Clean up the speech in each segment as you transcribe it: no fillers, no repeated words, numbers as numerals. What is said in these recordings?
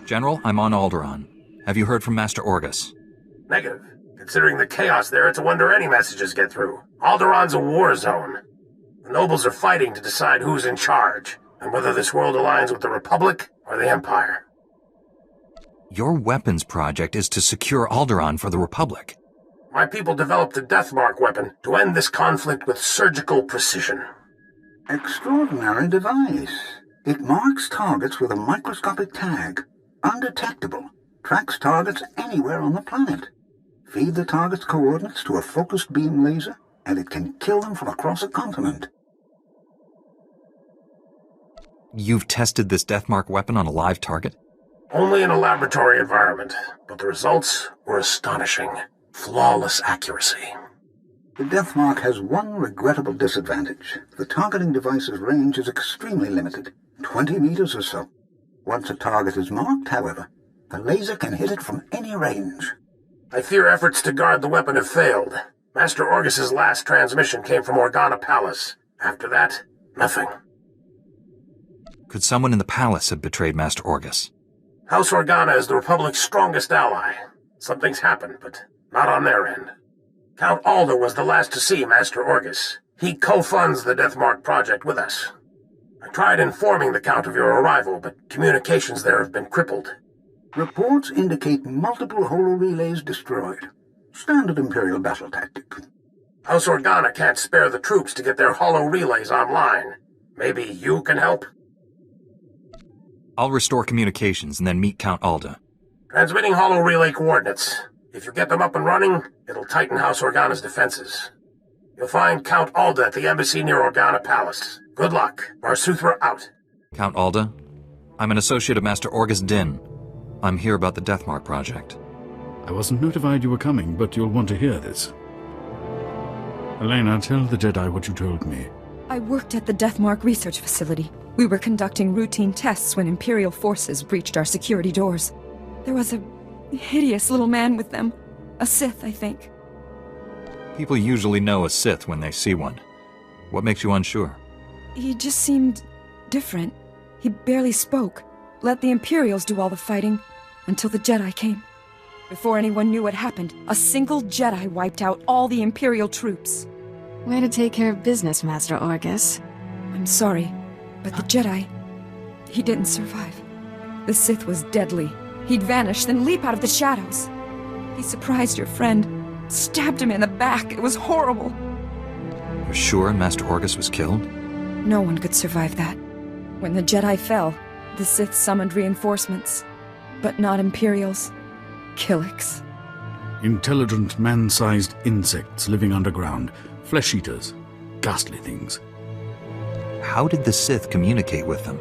General, I'm on Alderaan. Have you heard from Master Orgus? Negative. Considering the chaos there, it's a wonder any messages get through. Alderaan's a war zone. The nobles are fighting to decide who's in charge, and whether this world aligns with the Republic or the Empire. Your weapons project is to secure Alderaan for the Republic. My people developed the Deathmark weapon to end this conflict with surgical precision. Extraordinary device. It marks targets with a microscopic tag. Undetectable. Tracks targets anywhere on the planet. Feed the target's coordinates to a focused beam laser, and it can kill them from across a continent. You've tested this Deathmark weapon on a live target? Only in a laboratory environment, but the results were astonishing. Flawless accuracy. The Deathmark has one regrettable disadvantage. The targeting device's range is extremely limited, 20 meters or so. Once a target is marked, however, the laser can hit it from any range. I fear efforts to guard the weapon have failed. Master Orgus's last transmission came from Organa Palace. After that, nothing. Could someone in the palace have betrayed Master Orgus? House Organa is the Republic's strongest ally. Something's happened, but not on their end. Count Alder was the last to see Master Orgus. He co-funds the Deathmark project with us. I tried informing the Count of your arrival, but communications there have been crippled. Reports indicate multiple holo-relays destroyed. Standard Imperial battle tactic. House Organa can't spare the troops to get their holo-relays online. Maybe you can help? I'll restore communications and then meet Count Alda. Transmitting holo-relay coordinates. If you get them up and running, it'll tighten House Organa's defenses. You'll find Count Alda at the embassy near Organa Palace. Good luck. Barsuthra out. Count Alda, I'm an associate of Master Orgus Din. I'm here about the Deathmark project. I wasn't notified you were coming, but you'll want to hear this. Elena, tell the Jedi what you told me. I worked at the Deathmark research facility. We were conducting routine tests when Imperial forces breached our security doors. There was a hideous little man with them. A Sith, I think. People usually know a Sith when they see one. What makes you unsure? He just seemed different. He barely spoke. Let the Imperials do all the fighting until the Jedi came. Before anyone knew what happened, a single Jedi wiped out all the Imperial troops. Way to take care of business, Master Orgus. I'm sorry, but the Jedi, he didn't survive. The Sith was deadly. He'd vanish, then leap out of the shadows. He surprised your friend, stabbed him in the back. It was horrible. You're sure Master Orgus was killed? No one could survive that. When the Jedi fell, the Sith summoned reinforcements, but not Imperials. Killiks. Intelligent, man-sized insects living underground. Flesh-eaters. Ghastly things. How did the Sith communicate with them?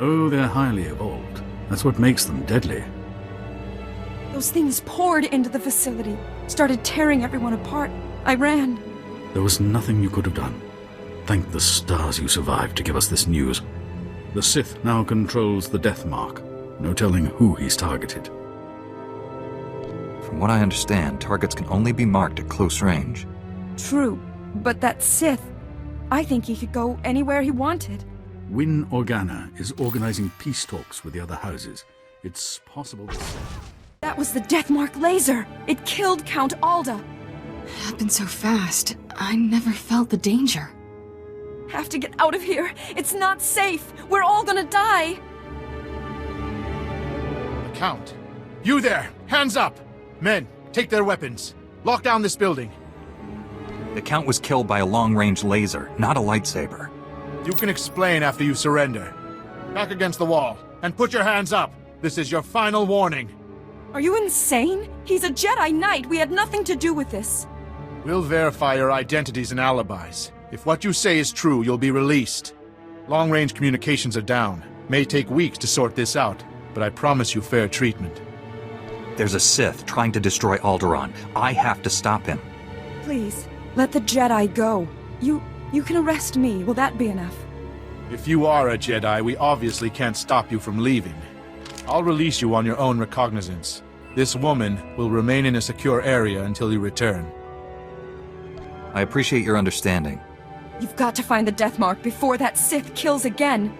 Oh, they're highly evolved. That's what makes them deadly. Those things poured into the facility, started tearing everyone apart. I ran. There was nothing you could have done. Thank the stars you survived to give us this news. The Sith now controls the Deathmark. No telling who he's targeted. From what I understand, targets can only be marked at close range. True, but that Sith, I think he could go anywhere he wanted. Win Organa is organizing peace talks with the other houses. It's possible that... That was the Deathmark laser! It killed Count Alda! Happened so fast. I never felt the danger. Have to get out of here! It's not safe! We're all gonna die! Count! You there! Hands up! Men, take their weapons. Lock down this building. The Count was killed by a long-range laser, not a lightsaber. You can explain after you surrender. Back against the wall, and put your hands up. This is your final warning. Are you insane? He's a Jedi Knight. We had nothing to do with this. We'll verify your identities and alibis. If what you say is true, you'll be released. Long-range communications are down. May take weeks to sort this out, but I promise you fair treatment. There's a Sith trying to destroy Alderaan. I have to stop him. Please, let the Jedi go. You can arrest me. Will that be enough? If you are a Jedi, we obviously can't stop you from leaving. I'll release you on your own recognizance. This woman will remain in a secure area until you return. I appreciate your understanding. You've got to find the Deathmark before that Sith kills again.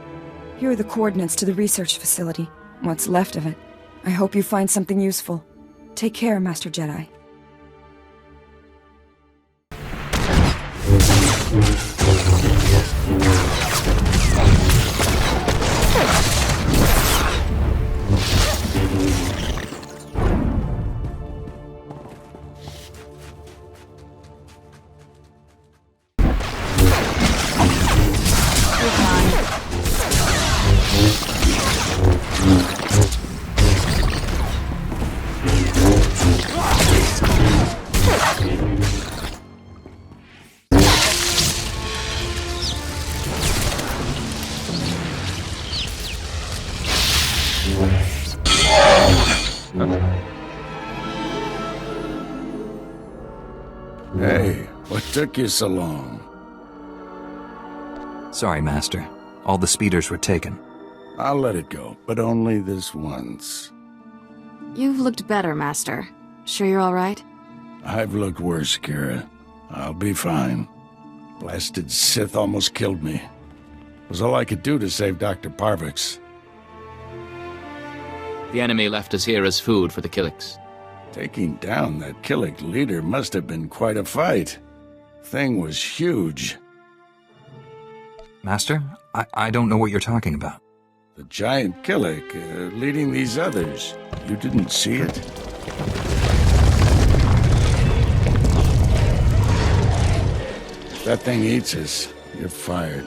Here are the coordinates to the research facility. What's left of it. I hope you find something useful. Take care, Master Jedi. Hey, what took you so long? Sorry, Master. All the speeders were taken. I'll let it go, but only this once. You've looked better, Master. Sure you're all right? I've looked worse, Kira. I'll be fine. Blasted Sith almost killed me. It was all I could do to save Dr. Parvix. The enemy left us here as food for the Killiks. Taking down that Killik leader must have been quite a fight. Thing was huge. Master, I don't know what you're talking about. The giant Killik leading these others. You didn't see it? If that thing eats us, you're fired.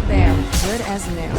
There, good as new.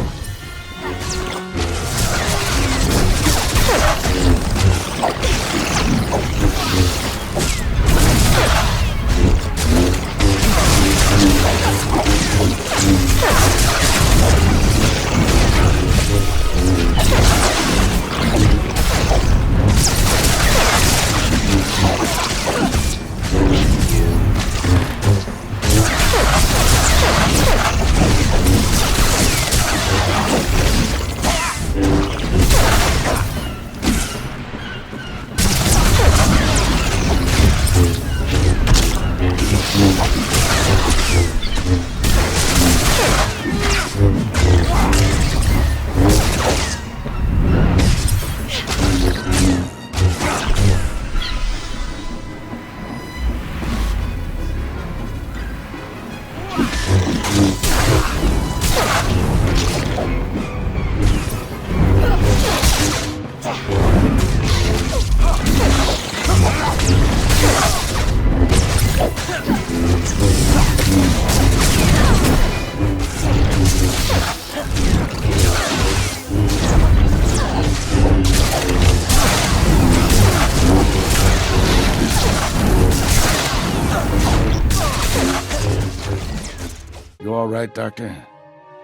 You all right, Doctor?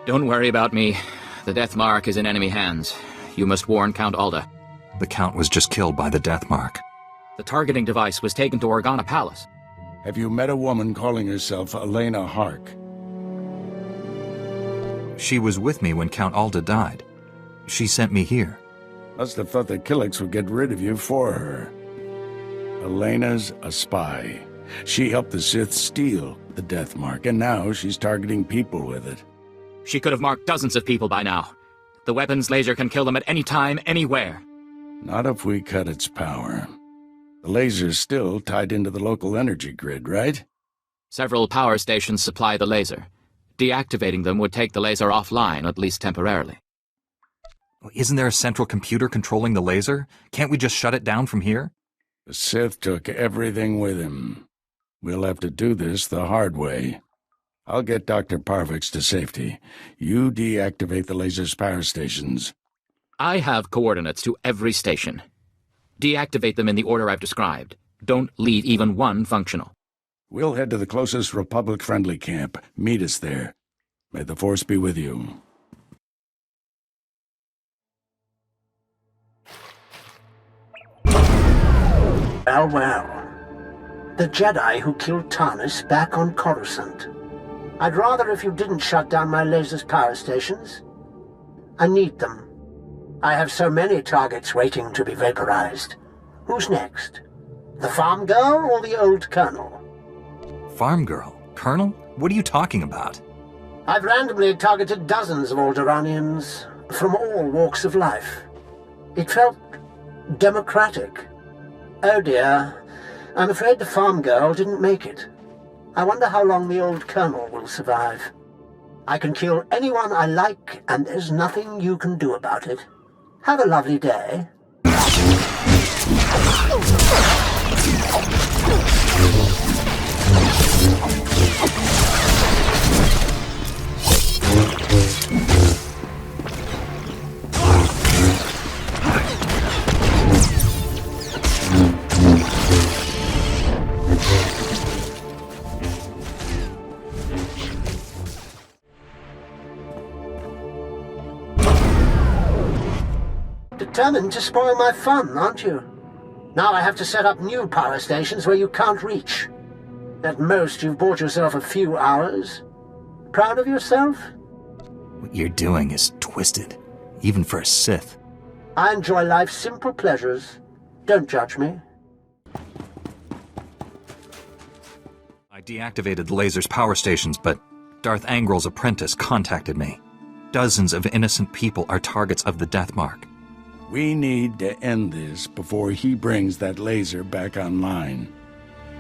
Don't worry about me. The Death Mark is in enemy hands. You must warn Count Alda. The Count was just killed by the Death Mark. The targeting device was taken to Organa Palace. Have you met a woman calling herself Elena Hark? She was with me when Count Alda died. She sent me here. Must have thought the Killiks would get rid of you for her. Elena's a spy. She helped the Sith steal the Death Mark, and now she's targeting people with it. She could have marked dozens of people by now. The weapon's laser can kill them at any time, anywhere. Not if we cut its power. The laser's still tied into the local energy grid, right? Several power stations supply the laser. Deactivating them would take the laser offline, at least temporarily. Isn't there a central computer controlling the laser? Can't we just shut it down from here? The Sith took everything with him. We'll have to do this the hard way. I'll get Dr. Parvix to safety. You deactivate the laser's power stations. I have coordinates to every station. Deactivate them in the order I've described. Don't leave even one functional. We'll head to the closest Republic-friendly camp. Meet us there. May the Force be with you. Well, well. The Jedi who killed Thomas back on Coruscant. I'd rather if you didn't shut down my laser's power stations. I need them. I have so many targets waiting to be vaporized. Who's next? The farm girl or the old colonel? Farm girl? Colonel? What are you talking about? I've randomly targeted dozens of Alderaanians from all walks of life. It felt democratic. Oh dear, I'm afraid the farm girl didn't make it. I wonder how long the old colonel will survive. I can kill anyone I like, and there's nothing you can do about it. Have a lovely day. Determined to spoil my fun, aren't you? Now I have to set up new power stations where you can't reach. At most, you've bought yourself a few hours. Proud of yourself? What you're doing is twisted, even for a Sith. I enjoy life's simple pleasures. Don't judge me. I deactivated the laser's power stations, but Darth Angrel's apprentice contacted me. Dozens of innocent people are targets of the Death Mark. We need to end this before he brings that laser back online.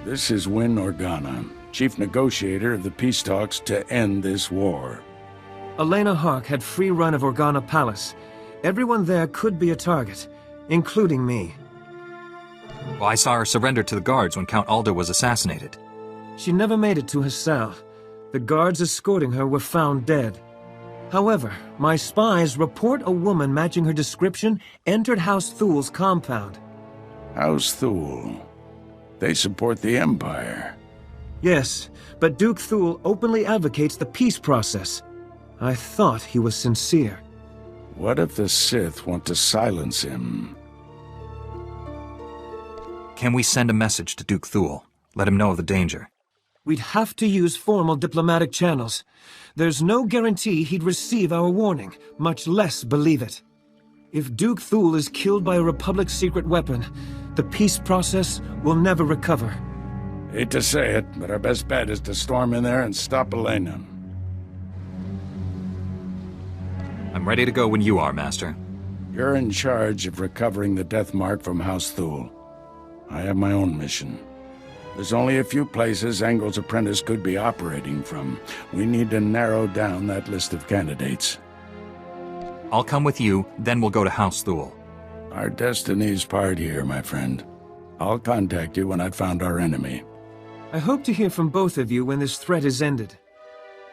This is Win Organa, chief negotiator of the peace talks to end this war. Elena Hark had free run of Organa Palace. Everyone there could be a target, including me. Well, I saw her surrender to the guards when Count Alder was assassinated. She never made it to her cell. The guards escorting her were found dead. However, my spies report a woman matching her description entered House Thul's compound. House Thul. They support the Empire. Yes, but Duke Thul openly advocates the peace process. I thought he was sincere. What if the Sith want to silence him? Can we send a message to Duke Thul? Let him know of the danger. We'd have to use formal diplomatic channels. There's no guarantee he'd receive our warning, much less believe it. If Duke Thul is killed by a Republic secret weapon, the peace process will never recover. Hate to say it, but our best bet is to storm in there and stop Elena. I'm ready to go when you are, Master. You're in charge of recovering the Death Mark from House Thul. I have my own mission. There's only a few places Angel's apprentice could be operating from. We need to narrow down that list of candidates. I'll come with you, then we'll go to House Thul. Our destiny's part here, my friend. I'll contact you when I've found our enemy. I hope to hear from both of you when this threat is ended.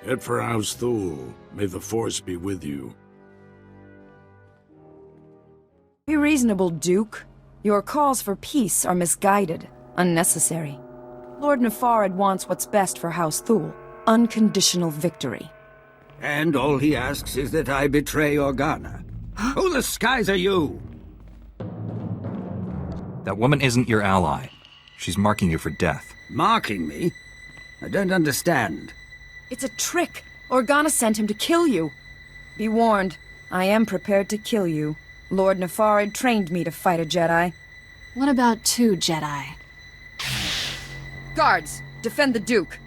Head for House Thul. May the Force be with you. Be reasonable, Duke. Your calls for peace are misguided, unnecessary. Lord Nefarad wants what's best for House Thul. Unconditional victory. And all he asks is that I betray Organa. Who the skies are you? That woman isn't your ally. She's marking you for death. Marking me? I don't understand. It's a trick. Organa sent him to kill you. Be warned, I am prepared to kill you. Lord Nefarad trained me to fight a Jedi. What about 2 Jedi? Guards, defend the Duke.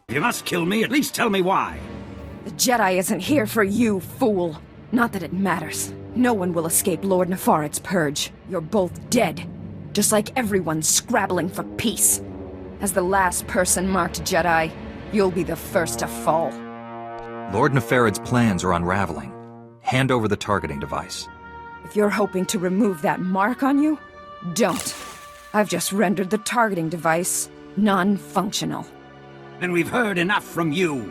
You must kill me, at least tell me why. The Jedi isn't here for you, fool. Not that it matters. No one will escape Lord Nefarad's purge. You're both dead. Just like everyone scrabbling for peace. As the last person marked Jedi, you'll be the first to fall. Lord Nefarad's plans are unraveling. Hand over the targeting device. If you're hoping to remove that mark on you, don't. I've just rendered the targeting device non-functional. Then we've heard enough from you.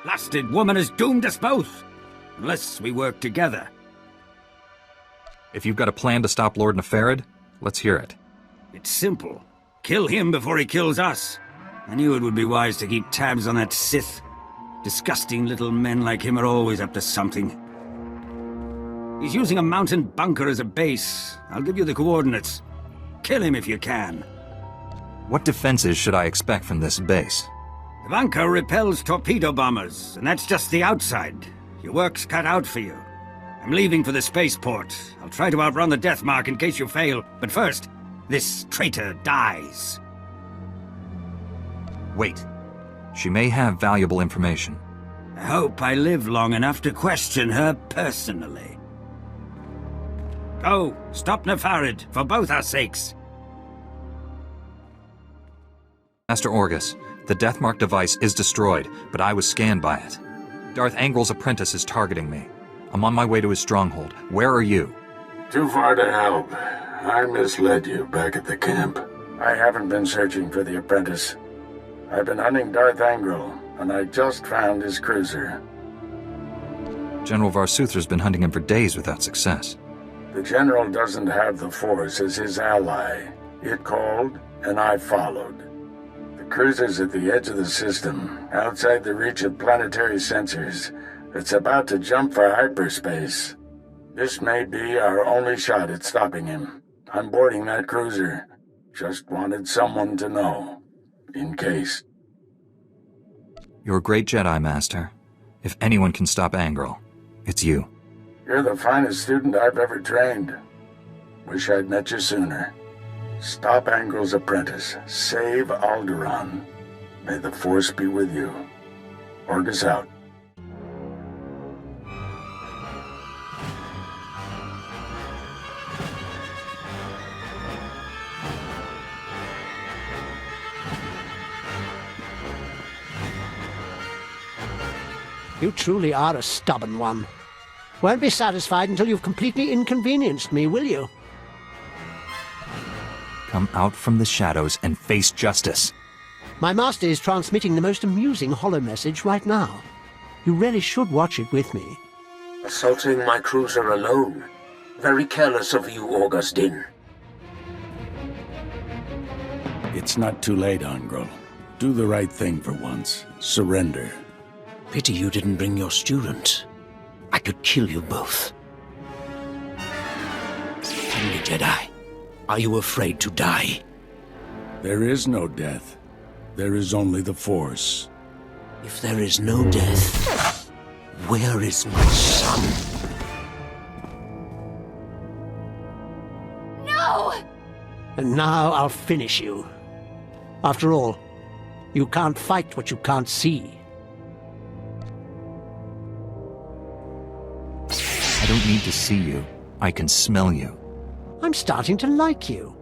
Blasted woman has doomed us both. Unless we work together. If you've got a plan to stop Lord Nefarad, let's hear it. It's simple. Kill him before he kills us. I knew it would be wise to keep tabs on that Sith. Disgusting little men like him are always up to something. He's using a mountain bunker as a base. I'll give you the coordinates. Kill him if you can. What defenses should I expect from this base? The bunker repels torpedo bombers, and that's just the outside. Your work's cut out for you. I'm leaving for the spaceport. I'll try to outrun the death mark in case you fail. But first, this traitor dies. Wait. She may have valuable information. I hope I live long enough to question her personally. Go, stop Nefarid, for both our sakes. Master Orgus, the Deathmark device is destroyed, but I was scanned by it. Darth Angrel's apprentice is targeting me. I'm on my way to his stronghold. Where are you? Too far to help. I misled you back at the camp. I haven't been searching for the apprentice. I've been hunting Darth Angrel, and I just found his cruiser. General Varsuther's been hunting him for days without success. The General doesn't have the Force as his ally. It called, and I followed. The cruiser's at the edge of the system, outside the reach of planetary sensors. It's about to jump for hyperspace. This may be our only shot at stopping him. I'm boarding that cruiser. Just wanted someone to know. In case. You're a great Jedi, Master. If anyone can stop Angrel, it's you. You're the finest student I've ever trained. Wish I'd met you sooner. Stop Angrel's apprentice. Save Alderaan. May the Force be with you. Orgus out. You truly are a stubborn one. Won't be satisfied until you've completely inconvenienced me, will you? Come out from the shadows and face justice. My master is transmitting the most amusing holo message right now. You really should watch it with me. Assaulting my cruiser alone. Very careless of you, Orgus Din. It's not too late, Angrel. Do the right thing for once. Surrender. Pity you didn't bring your student. I could kill you both. Tell me, Jedi, are you afraid to die? There is no death. There is only the Force. If there is no death, where is my son? No! And now I'll finish you. After all, you can't fight what you can't see. I don't need to see you. I can smell you. I'm starting to like you.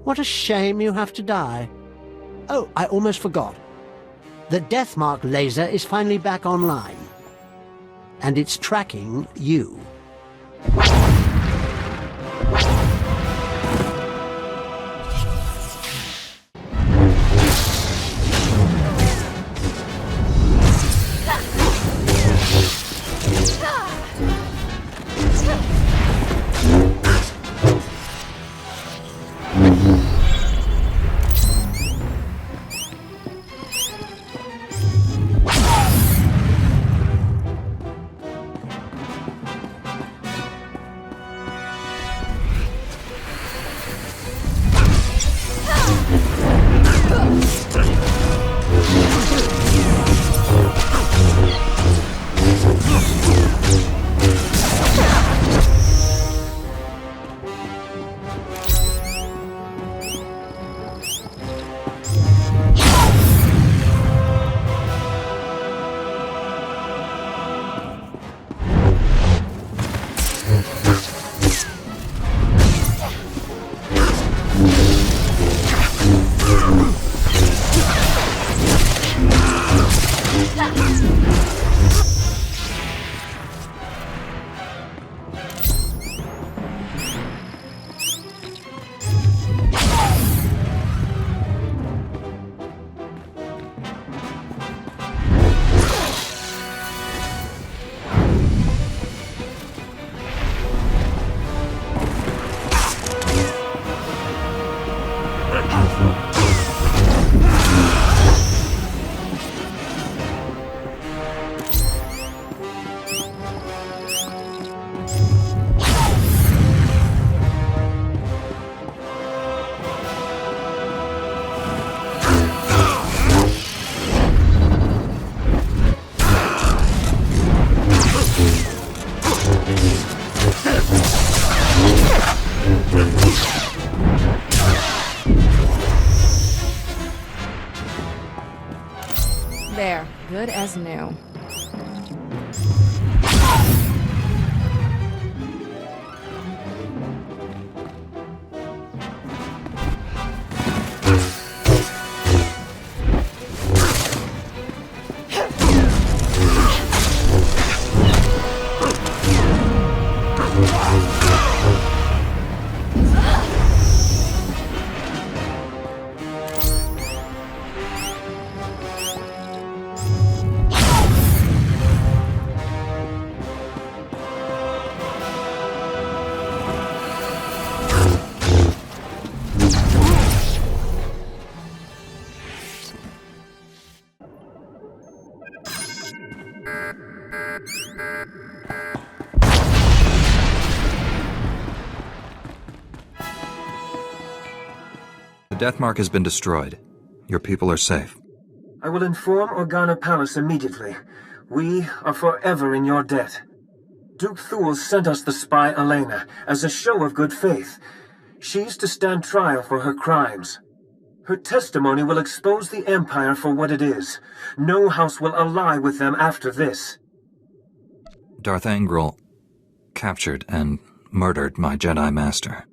What a shame you have to die. Oh, I almost forgot. The Deathmark laser is finally back online. And it's tracking you. good as new. The Death Mark has been destroyed. Your people are safe. I will inform Organa Palace immediately. We are forever in your debt. Duke Thule sent us the spy Elena as a show of good faith. She's to stand trial for her crimes. Her testimony will expose the Empire for what it is. No house will ally with them after this. Darth Angral captured and murdered my Jedi Master.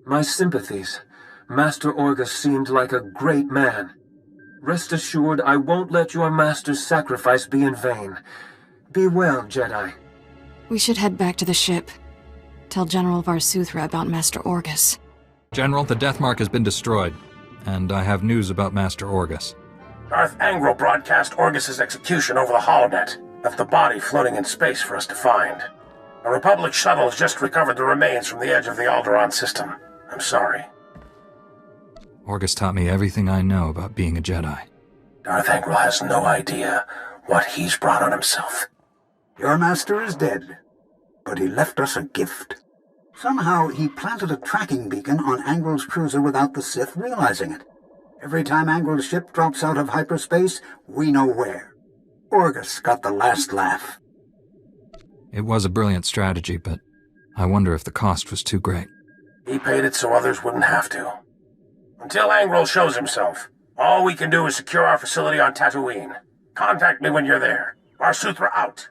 My sympathies. Master Orgus seemed like a great man. Rest assured, I won't let your master's sacrifice be in vain. Be well, Jedi. We should head back to the ship. Tell General Varsuthra about Master Orgus. General, the Death Mark has been destroyed, and I have news about Master Orgus. Darth Angral broadcast Orgus's execution over the holonet, left the body floating in space for us to find. A Republic shuttle has just recovered the remains from the edge of the Alderaan system. I'm sorry. Orgus taught me everything I know about being a Jedi. Darth Angral has no idea what he's brought on himself. Your master is dead, but he left us a gift. Somehow he planted a tracking beacon on Angral's cruiser without the Sith realizing it. Every time Angral's ship drops out of hyperspace, we know where. Orgus got the last laugh. It was a brilliant strategy, but I wonder if the cost was too great. He paid it so others wouldn't have to. Until Angral shows himself, all we can do is secure our facility on Tatooine. Contact me when you're there. Varsuthra out.